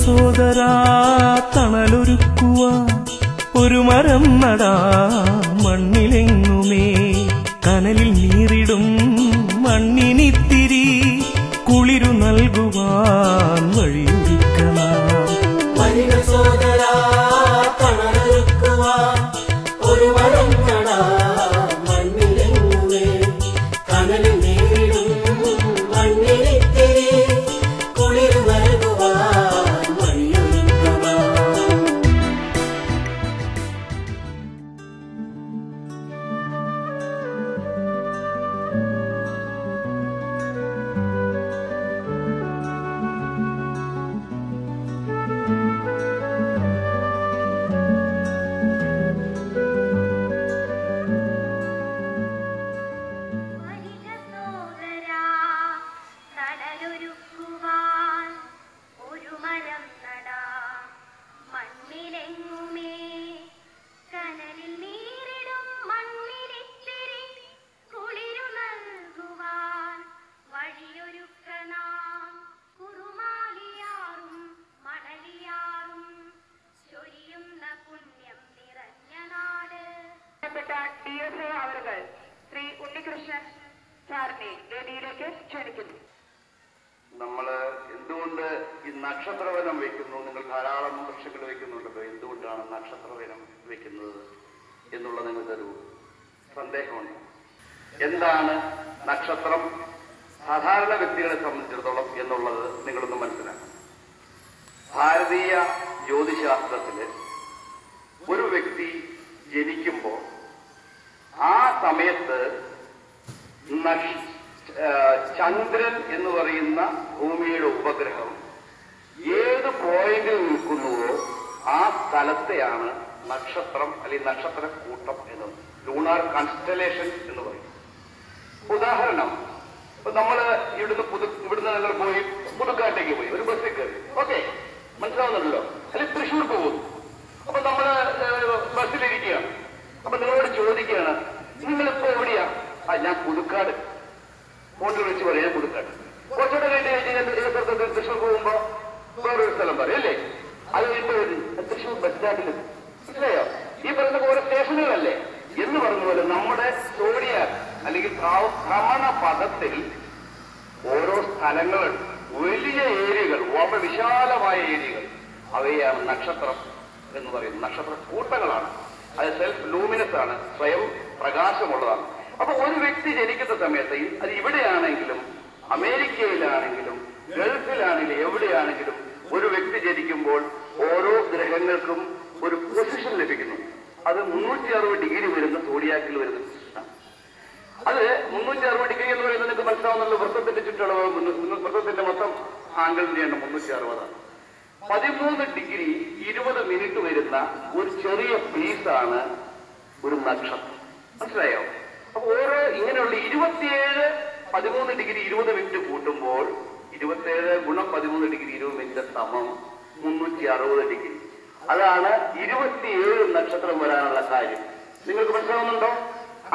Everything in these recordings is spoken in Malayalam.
സോദരാ തണലൊരുക്കുവാൻ ഒരു മരം നടാ മണ്ണിലെങ്ങുമേ കനലിൽ നീറിടും മണ്ണിനിത്തിരി കുളിരു നൽകുവാൻ വഴിയൊരുക്കണം. സോദരാ തണലൊരുക്കുവാൻ ഒരു മരം നടാ മണ്ണിലെങ്ങുമേ കനലിൽ നീറിടും മണ്ണിനിത്തിരി കുളിരു നൽകുവാൻ വഴിയൊരുക്കണം. DSA അവരുകൾ ശ്രീ ഉണ്ണികൃഷ്ണൻ സാറിനെ വേദിയിലേക്ക് ക്ഷണിക്കുന്നു. നമ്മൾ എന്തുകൊണ്ട് ഈ നക്ഷത്രവനം വെക്കുന്നു? നിങ്ങൾ ധാരാളം വൃക്ഷങ്ങൾ വെക്കുന്നുണ്ടല്ലോ, എന്തുകൊണ്ടാണ് നക്ഷത്രവനം വെക്കുന്നത് എന്നുള്ളത് നിങ്ങൾക്കൊരു സന്ദേഹമുണ്ട്. എന്താണ് നക്ഷത്രം സാധാരണ വ്യക്തികളെ സംബന്ധിച്ചിടത്തോളം എന്നുള്ളത് നിങ്ങളൊന്ന് മനസ്സിലാക്കണം. ഭാരതീയ ജ്യോതിശാസ്ത്രത്തില് ഒരു വ്യക്തി ജനിക്കുമ്പോൾ ആ സമയത്ത് ചന്ദ്രൻ എന്ന് പറയുന്ന ഭൂമിയുടെ ഉപഗ്രഹം ഏത് പോയിന്റിൽ നിൽക്കുന്നുവോ ആ സ്ഥലത്തെയാണ് നക്ഷത്രം അല്ലെങ്കിൽ നക്ഷത്രക്കൂട്ടം എന്ന്, ലൂണാർ കൺസ്റ്റലേഷൻ എന്ന് പറയും. ഉദാഹരണം, നമ്മള് ഇവിടുന്ന് നിങ്ങൾ പോയി പുതുക്കാട്ടേക്ക് പോയി ഒരു ബസ്സിൽ കയറി, ഓക്കെ, മനസ്സിലാവുന്നുണ്ടല്ലോ, അല്ലെങ്കിൽ തൃശ്ശൂർ പോകുന്നു. അപ്പൊ നമ്മള് ബസ്സിലിരിക്കുകയാണ്. അപ്പൊ നിങ്ങളോട് ചോദിക്കുകയാണ്, നിങ്ങളിപ്പോ എവിടെയാ? ഞാൻ പുതുക്കാട്. ഫോണിൽ വിളിച്ച് പറയാം പുതുക്കാട്. കുറച്ചുകൂടെ കഴിഞ്ഞ് തൃശ്ശൂർ പോകുമ്പോ വേറൊരു സ്ഥലം പറയും അല്ലേ? അത് കഴിയുമ്പോ തൃശ്ശൂർ ബസ് സ്റ്റാൻഡിൽ, മനസ്സിലായോ? ഈ പറയുന്ന ഓരോ സ്റ്റേഷനുകളല്ലേ എന്ന് പറഞ്ഞ പോലെ നമ്മുടെ സോഡിയാക് അല്ലെങ്കിൽ ഭ്രമണ പദത്തിൽ ഓരോ സ്ഥലങ്ങളുണ്ട്, വലിയ ഏരിയകൾ, വളരെ വിശാലമായ ഏരിയകൾ. അവയാണ് നക്ഷത്രം എന്ന് പറയുന്നത്. നക്ഷത്ര കൂട്ടങ്ങളാണ്. അത് സെൽഫ് ലൂമിനസ് ആണ്, സ്വയം പ്രകാശമുള്ളതാണ്. അപ്പൊ ഒരു വ്യക്തി ജനിക്കുന്ന സമയത്ത് അത് ഇവിടെയാണെങ്കിലും അമേരിക്കയിലാണെങ്കിലും ഗൾഫിലാണെങ്കിലും എവിടെയാണെങ്കിലും ഒരു വ്യക്തി ജനിക്കുമ്പോൾ ഓരോ ഗ്രഹങ്ങൾക്കും ഒരു പൊസിഷൻ ലഭിക്കുന്നു. അത് 360 ഡിഗ്രി വരുന്ന സോഡിയാക്കിൽ വരുന്ന പൊസിഷനാണ്. അത് 360 ഡിഗ്രി എന്ന് പറയുന്നത് നിങ്ങൾക്ക് മനസ്സിലാവുന്നല്ലോ. വൃത്തത്തിന്റെ ചുറ്റളവ്, വൃത്തത്തിന്റെ മൊത്തം ആംഗിളിന്റെ എണ്ണം 360ആണ്. 13 ഡിഗ്രി 20 മിനിറ്റ് വരുന്ന ഒരു ചെറിയ പീസാണ് ഒരു നക്ഷത്രം, മനസ്സിലായോ? അപ്പൊ ഓരോ ഇങ്ങനെയുള്ള 27 13 ഡിഗ്രി 20 മിനിറ്റ് കൂട്ടുമ്പോൾ 27 ഗുണം 13 ഡിഗ്രി 20 മിനിറ്റ് സമം 360 ഡിഗ്രി. അതാണ് 27 നക്ഷത്രം വരാനുള്ള കാര്യം. നിങ്ങൾക്ക് മനസ്സിലാവുന്നുണ്ടോ?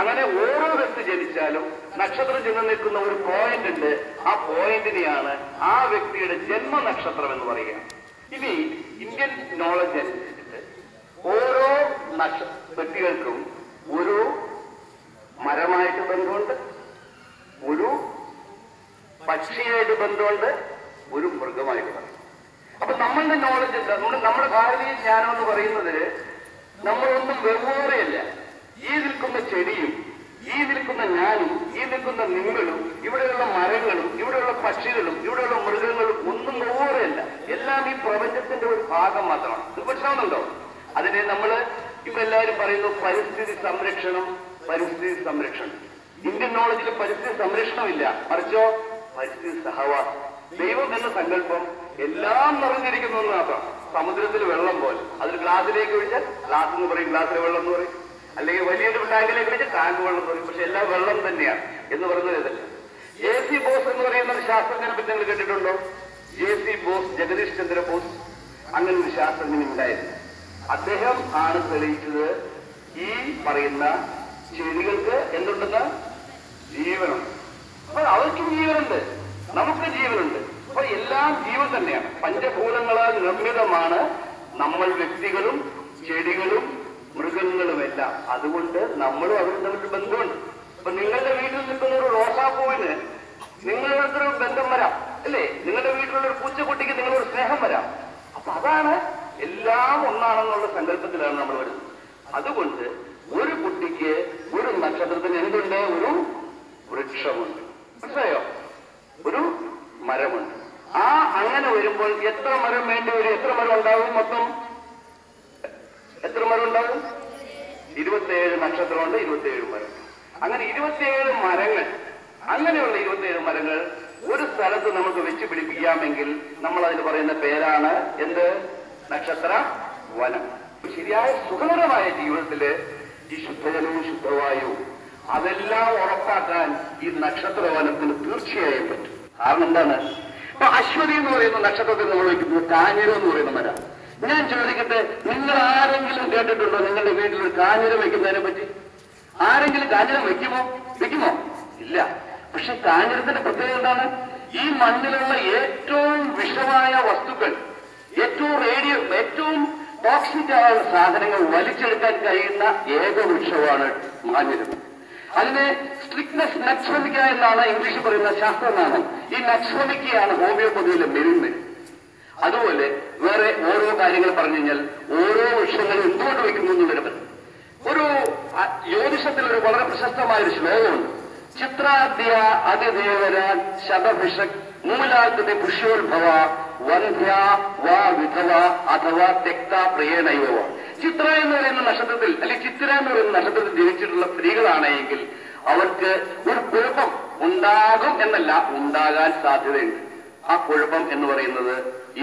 അങ്ങനെ ഓരോ വ്യക്തി ജനിച്ചാലും നക്ഷത്രം ചെന്ന് നിൽക്കുന്ന ഒരു പോയിന്റ് ഉണ്ട്. ആ പോയിന്റിനെയാണ് ആ വ്യക്തിയുടെ ജന്മനക്ഷത്രം എന്ന് പറയുക. ഇനി ഇന്ത്യൻ നോളജ് അനുസരിച്ചിട്ട് ഓരോ വ്യക്തികൾക്കും ഒരു മരമായിട്ട് ബന്ധമുണ്ട്, ഒരു പക്ഷിയായിട്ട് ബന്ധമുണ്ട്, ഒരു മൃഗമായിട്ട് ബന്ധം. അപ്പൊ നമ്മളുടെ നോളജ് എന്താ? നമ്മുടെ ഭാരതീയ ജ്ഞാനം എന്ന് പറയുന്നത് നമ്മളൊന്നും വെവ്വേറെയല്ല. ഈ നിൽക്കുന്ന ചെടിയും ഈ നിൽക്കുന്ന ഞാനും ഈ നിൽക്കുന്ന നിങ്ങളും ഇവിടെയുള്ള മരങ്ങളും ഇവിടെയുള്ള പക്ഷികളും ഇവിടെയുള്ള മൃഗങ്ങളും ഒന്നും വെവ്വേറെയല്ല. എല്ലാം ഈ പ്രപഞ്ചത്തിന്റെ ഒരു ഭാഗം മാത്രമാണ്. ഇത് മനസ്സിലാവുന്നുണ്ടോ? അതിനെ നമ്മള് ഇപ്പൊ എല്ലാവരും പറയുന്നു പരിസ്ഥിതി സംരക്ഷണം, പരിസ്ഥിതി സംരക്ഷണം. ഇന്ത്യൻ നോളജിൽ പരിസ്ഥിതി സംരക്ഷണമില്ല, മറിച്ചോ പരിസ്ഥിതി സഹവാസം. ദൈവം എന്ന സങ്കല്പം എല്ലാം നിറഞ്ഞിരിക്കുന്നു എന്ന് മാത്രം. സമുദ്രത്തിൽ വെള്ളം പോലെ അതിൽ ഗ്ലാസ്സിലേക്ക് ഒഴിച്ചാൽ ഗ്ലാസ് എന്ന് പറയും, ഗ്ലാസ്സിലെ വെള്ളം എന്ന് പറയും, അല്ലെങ്കിൽ വലിയൊരു ടാങ്കിലേക്ക് ഒഴിച്ചാൽ ടാങ്ക് വെള്ളം എന്ന് പറയും. പക്ഷെ എല്ലാം വെള്ളം തന്നെയാണ് എന്ന് പറയുന്നത് ഇതല്ല. JC ബോസ് എന്ന് പറയുന്ന ഒരു ശാസ്ത്രജ്ഞനെ പറ്റി നിങ്ങൾ കേട്ടിട്ടുണ്ടോ? JC ബോസ്, ജഗദീഷ് ചന്ദ്ര ബോസ്, അങ്ങനെ ഒരു ശാസ്ത്രജ്ഞൻ ഉണ്ടായിരുന്നു. അദ്ദേഹം ആണ് തെളിയിച്ചത് ഈ പറയുന്ന ചെടികൾക്ക് എന്തുണ്ടെന്ന് ജീവനുണ്ട്. അപ്പോൾ അവർക്കും ജീവനുണ്ട്, നമുക്ക് ജീവനുണ്ട്. അപ്പൊ എല്ലാം ജീവൻ തന്നെയാണ്. പഞ്ചഭൂതങ്ങളാൽ നിർമ്മിതമാണ് നമ്മൾ വ്യക്തികളും ചെടികളും മൃഗങ്ങളുമെല്ലാം. അതുകൊണ്ട് നമ്മളും അവരും തമ്മിൽ ബന്ധമുണ്ട്. അപ്പൊ നിങ്ങളുടെ വീട്ടിൽ നിൽക്കുന്ന ഒരു റോസാപ്പൂവിന് നിങ്ങളൊരു ബന്ധം വരാം അല്ലേ? നിങ്ങളുടെ വീട്ടിലുള്ള ഒരു പൂച്ചക്കുട്ടിക്ക് നിങ്ങളൊരു സ്നേഹം വരാം. അപ്പൊ അതാണ് എല്ലാം ഒന്നാണെന്നുള്ള സങ്കല്പത്തിലാണ് നമ്മൾ വരുന്നത്. അതുകൊണ്ട് ഒരു കുട്ടിക്ക് ഒരു നക്ഷത്രത്തിന് എന്തുണ്ട്? ഒരു വൃക്ഷമുണ്ട്, മനസ്സിലായോ? ഒരു മരമുണ്ട്. അങ്ങനെ വരുമ്പോൾ എത്ര മരം വേണ്ടി വരും? എത്ര മരം ഉണ്ടാവും? മൊത്തം എത്ര മരം ഉണ്ടാവും? 27 നക്ഷത്രമുണ്ട്, 27 മരം. അങ്ങനെ 27 മരങ്ങൾ, അങ്ങനെയുള്ള 27 മരങ്ങൾ ഒരു സ്ഥലത്ത് നമുക്ക് വെച്ച് പിടിപ്പിക്കാമെങ്കിൽ നമ്മൾ അതിന് പറയുന്ന പേരാണ് എന്ത്? നക്ഷത്ര വനം. ശരിയായ സുഖകരമായ ജീവിതത്തില് ഈ ശുദ്ധജലവും ശുദ്ധവായുവും അതെല്ലാം ഉറപ്പാക്കാൻ ഈ നക്ഷത്രവനത്തിന് തീർച്ചയായും പറ്റും. കാരണം എന്താണ്? ഇപ്പൊ അശ്വതി എന്ന് പറയുന്ന നക്ഷത്രത്തിൽ നമ്മൾ വയ്ക്കുന്നത് കാഞ്ഞിരം എന്ന് പറയുന്ന മരം. ഞാൻ ചോദിക്കട്ടെ, നിങ്ങൾ ആരെങ്കിലും കേട്ടിട്ടുണ്ടോ നിങ്ങളുടെ വീട്ടിൽ ഒരു കാഞ്ഞിരം വെക്കുന്നതിനെ പറ്റി? ആരെങ്കിലും കാഞ്ഞിരം വെക്കുമോ? ഇല്ല. പക്ഷെ കാഞ്ഞിരത്തിന്റെ പ്രത്യേകത എന്താണ്? ഈ മണ്ണിലുള്ള ഏറ്റവും വിഷമായ വസ്തുക്കൾ, ഏറ്റവും ടോക്സിക് ആയ സാധനങ്ങൾ വലിച്ചെടുക്കാൻ കഴിയുന്ന ഏക വൃക്ഷമാണ് കാഞ്ഞിരം. അതിന് സ്ട്രിക്ട്നെസ് നക്സ്വമിക്ക എന്നാണ് ഇംഗ്ലീഷിൽ പറയുന്ന ശാസ്ത്രനാമം. ഈ നക്സ്വമിക്കയാണ് ഹോമിയോപ്പതിയിലെ മെരുന്ന്. അതുപോലെ വേറെ ഓരോ കാര്യങ്ങൾ പറഞ്ഞു കഴിഞ്ഞാൽ ഓരോ വൃക്ഷങ്ങളും എന്തുകൊണ്ട് വയ്ക്കുന്നു എന്നുള്ളൊരു പറ്റും. ഒരു ജ്യോതിഷത്തിൽ ഒരു വളരെ പ്രശസ്തമായ ഒരു ശ്ലോകമുണ്ട്. ചിത്രാദ്യ അതിദേവരാൻ ശതഭിഷക് മൂലാകൃതി പുഷ്യോത്ഭവ വന്ധ്യ വാ വിധവ അഥവാ തെക്ത പ്രിയണയോ. ചിത്ര എന്ന് പറയുന്ന നക്ഷത്രത്തിൽ അല്ലെങ്കിൽ ചിത്ര എന്ന് പറയുന്ന നക്ഷത്രത്തിൽ ജനിച്ചിട്ടുള്ള സ്ത്രീകളാണെങ്കിൽ അവർക്ക് ഒരു കുഴപ്പം ഉണ്ടാകും എന്നല്ല, ഉണ്ടാകാൻ സാധ്യതയുണ്ട്. ആ കുഴപ്പം എന്ന് പറയുന്നത്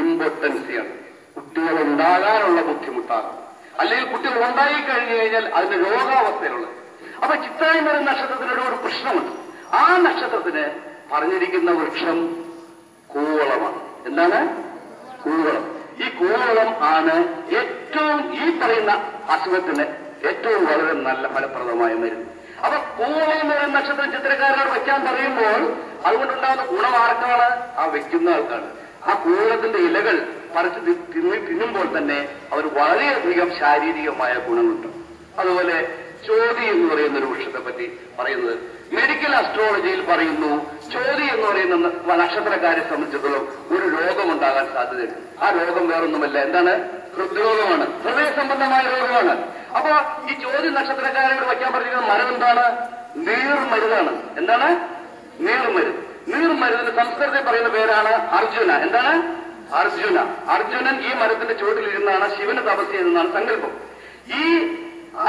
ഇമ്പോർട്ടൻസിയാണ്. കുട്ടികൾ ഉണ്ടാകാനുള്ള ബുദ്ധിമുട്ടാകും, അല്ലെങ്കിൽ കുട്ടികൾ ഉണ്ടായി കഴിഞ്ഞു കഴിഞ്ഞാൽ അതിന്റെ രോഗാവസ്ഥയിലുള്ളത്. അപ്പൊ ചിത്ര എന്ന് പറയുന്ന നക്ഷത്രത്തിനൊരു ഒരു പ്രശ്നമുണ്ട്. ആ നക്ഷത്രത്തിന് പറഞ്ഞിരിക്കുന്ന വൃക്ഷം കൂവളമാണ്. എന്താണ്? കൂവളം. ഈ കൂവളം ആണ് ഏറ്റവും ഈ പറയുന്ന അസുഖത്തിന് ഏറ്റവും വളരെ നല്ല ഫലപ്രദമായ മരുന്ന്. അപ്പൊ കൂവളം എന്ന് പറയുന്ന നക്ഷത്രം ചിത്രക്കാരോട് വയ്ക്കാൻ പറയുമ്പോൾ അതുകൊണ്ടുണ്ടാകുന്ന ഗുണം ആർക്കാണ്? ആ വെക്കുന്ന ആൾക്കാണ്. ആ കൂവളത്തിന്റെ ഇലകൾ പറിച്ച് തിന്നുമ്പോൾ തന്നെ അവർ വളരെയധികം ശാരീരികമായ ഗുണങ്ങളുണ്ട്. അതുപോലെ ചോതി എന്ന് പറയുന്ന ഒരു വൃക്ഷത്തെ പറ്റി പറയുന്നത് മെഡിക്കൽ അസ്ട്രോളജിയിൽ പറയുന്നു. ചോതി എന്ന് പറയുന്ന നക്ഷത്രക്കാരെ സംബന്ധിച്ചിടത്തോളം ഒരു രോഗമുണ്ടാകാൻ സാധ്യതയുണ്ട്. ആ രോഗം വേറൊന്നുമല്ല, എന്താണ്? ഹൃദ്രോഗമാണ്, ഹൃദയ സംബന്ധമായ രോഗമാണ്. അപ്പൊ ഈ ചോതി നക്ഷത്രക്കാരോട് വയ്ക്കാൻ പറഞ്ഞിരിക്കുന്ന മരം എന്താണ്? നീർമരുതാണ്. എന്താണ്? നീർമരുന്ന്. നീർമരുന്നിന് സംസ്കൃതത്തിൽ പറയുന്ന പേരാണ് അർജുന. എന്താണ്? അർജുന. അർജുനൻ ഈ മരത്തിന്റെ ചുവട്ടിലിരുന്നാണ് ശിവന് തപസ് ചെയ്തെന്നാണ് സങ്കല്പം. ഈ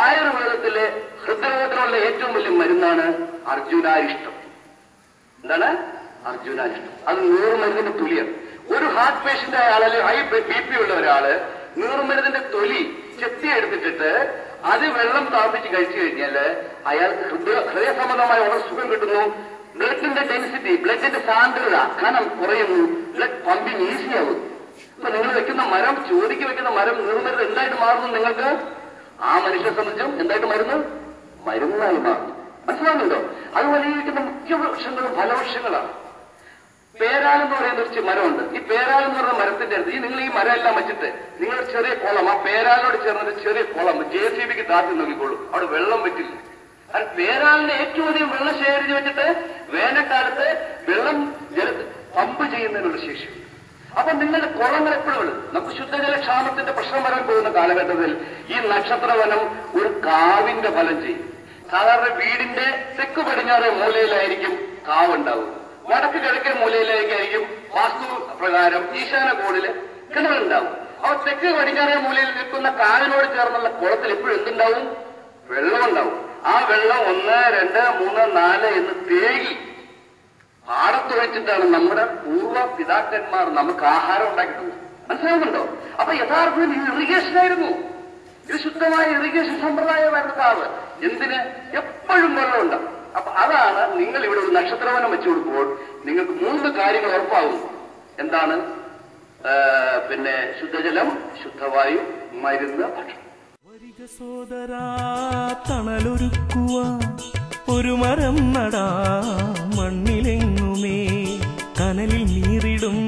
ആയുർവേദത്തിലെ ഹൃദ്രോഗത്തിനുള്ള ഏറ്റവും വലിയ മരുന്നാണ് അർജുനാരിഷ്ടം. എന്താണ്? അർജുനാരിഷ്ടം. അത് നീർമരുന്നിന്റെ തുലിയാണ്. ഒരു ഹാർട്ട് പേഷ്യന്റ് ആയ ആളെ, ഹൈ BP ഉള്ള ഒരാള് നീർമരുന്നിന്റെ തൊലി ചെത്തിയെടുത്തിട്ട് അത് വെള്ളം താപിച്ച് കഴിച്ചു കഴിഞ്ഞാല് അയാൾക്ക് ഹൃദയ സംബന്ധമായ വളരെ സുഖം കിട്ടുന്നു. ബ്ലഡിന്റെ ഡെൻസിറ്റി, ബ്ലഡിന്റെ സാന്ദ്രത, കനം കുറയുന്നു. ബ്ലഡ് പമ്പിങ് ഈസിയാവും. ഇപ്പൊ നിങ്ങൾ വെക്കുന്ന മരം, ചോദിക്ക് വെക്കുന്ന മരം നീർമരുന്ന് എന്തായിട്ട് മാറുന്നു? നിങ്ങൾക്ക് ആ മനുഷ്യനെ സംബന്ധിച്ചും എന്തായിട്ട് മരുന്നായി മാറുന്നു. മനസ്സിലാകുന്നുണ്ടോ? അതുപോലെ ഈ വയ്ക്കുന്ന മുഖ്യ വൃക്ഷങ്ങളും ഫലവൃക്ഷങ്ങളാണ്. പേരാലെന്ന് പറയുന്ന ഒരു മരമുണ്ട്. ഈ പേരാലെന്ന് പറയുന്ന മരത്തിന്റെ അടുത്ത് നിങ്ങൾ ഈ മരം എല്ലാം വെച്ചിട്ട് നിങ്ങളൊരു ചെറിയ കുളം, ആ പേരാലോട് ചേർന്നൊരു ചെറിയ കുളം JCBക്ക് താത്തി നോക്കിക്കോളൂ, അവിടെ വെള്ളം പറ്റില്ല. അത് പേരാലിന് ഏറ്റവും അധികം വെള്ളം ശേഖരിച്ച് വെച്ചിട്ട് വേനൽക്കാലത്ത് വെള്ളം പമ്പ് ചെയ്യുന്നതിനുള്ള ശേഷിയുണ്ട്. അപ്പൊ നിങ്ങളുടെ കുളങ്ങൾ എപ്പോഴും നമുക്ക് ശുദ്ധജലക്ഷാമത്തിന്റെ പ്രശ്നം വരാൻ പോകുന്ന കാലഘട്ടത്തിൽ ഈ നക്ഷത്രവനം ഒരു കാവിന്റെ ഫലം ചെയ്യും. സാധാരണ വീടിന്റെ തെക്ക് പടിഞ്ഞാറ് മൂലയിലായിരിക്കും കാവുണ്ടാവുക, വടക്ക് കിഴക്കേ മൂലയിലേക്കായിരിക്കും വാസ്തു പ്രകാരം ഈശാന കോണില് കിണറുണ്ടാവും. അപ്പൊ തെക്ക് പടിഞ്ഞാറേ മൂലയിൽ നിൽക്കുന്ന കാവിനോട് ചേർന്നുള്ള കുളത്തിൽ എപ്പോഴും എന്തുണ്ടാവും? വെള്ളം ഉണ്ടാവും. ആ വെള്ളം 1, 2, 3, 4 എന്ന് തേകി പാടത്തൊഴിച്ചിട്ടാണ് നമ്മുടെ പൂർവ്വ പിതാക്കന്മാർ നമുക്ക് ആഹാരം ഉണ്ടാക്കിയത്. മനസ്സിലാകുന്നുണ്ടോ? അപ്പൊ യഥാർത്ഥത്തിൽ ഇത് ഇറിഗേഷൻ ആയിരുന്നു. ഇത് ശുദ്ധമായ ഇറിഗേഷൻ സമ്പ്രദായമായിരുന്നു കാവ്. എന്തിന്? എപ്പോഴും വെള്ളമുണ്ടാവും. അപ്പൊ അതാണ് നിങ്ങൾ ഇവിടെ ഒരു നക്ഷത്രവനം വെച്ചു കൊടുക്കുമ്പോൾ നിങ്ങൾക്ക് 3 കാര്യങ്ങൾ ഉറപ്പാകും. എന്താണ്? പിന്നെ ശുദ്ധജലം, ശുദ്ധവായു, മരുന്ന്, ഭക്ഷണം. വരിക സോദരാ തണലൊരുക്കുവാൻ ഒരു മരം നടാ മണ്ണിലെങ്ങുമേ കനലിൽ നീറിടും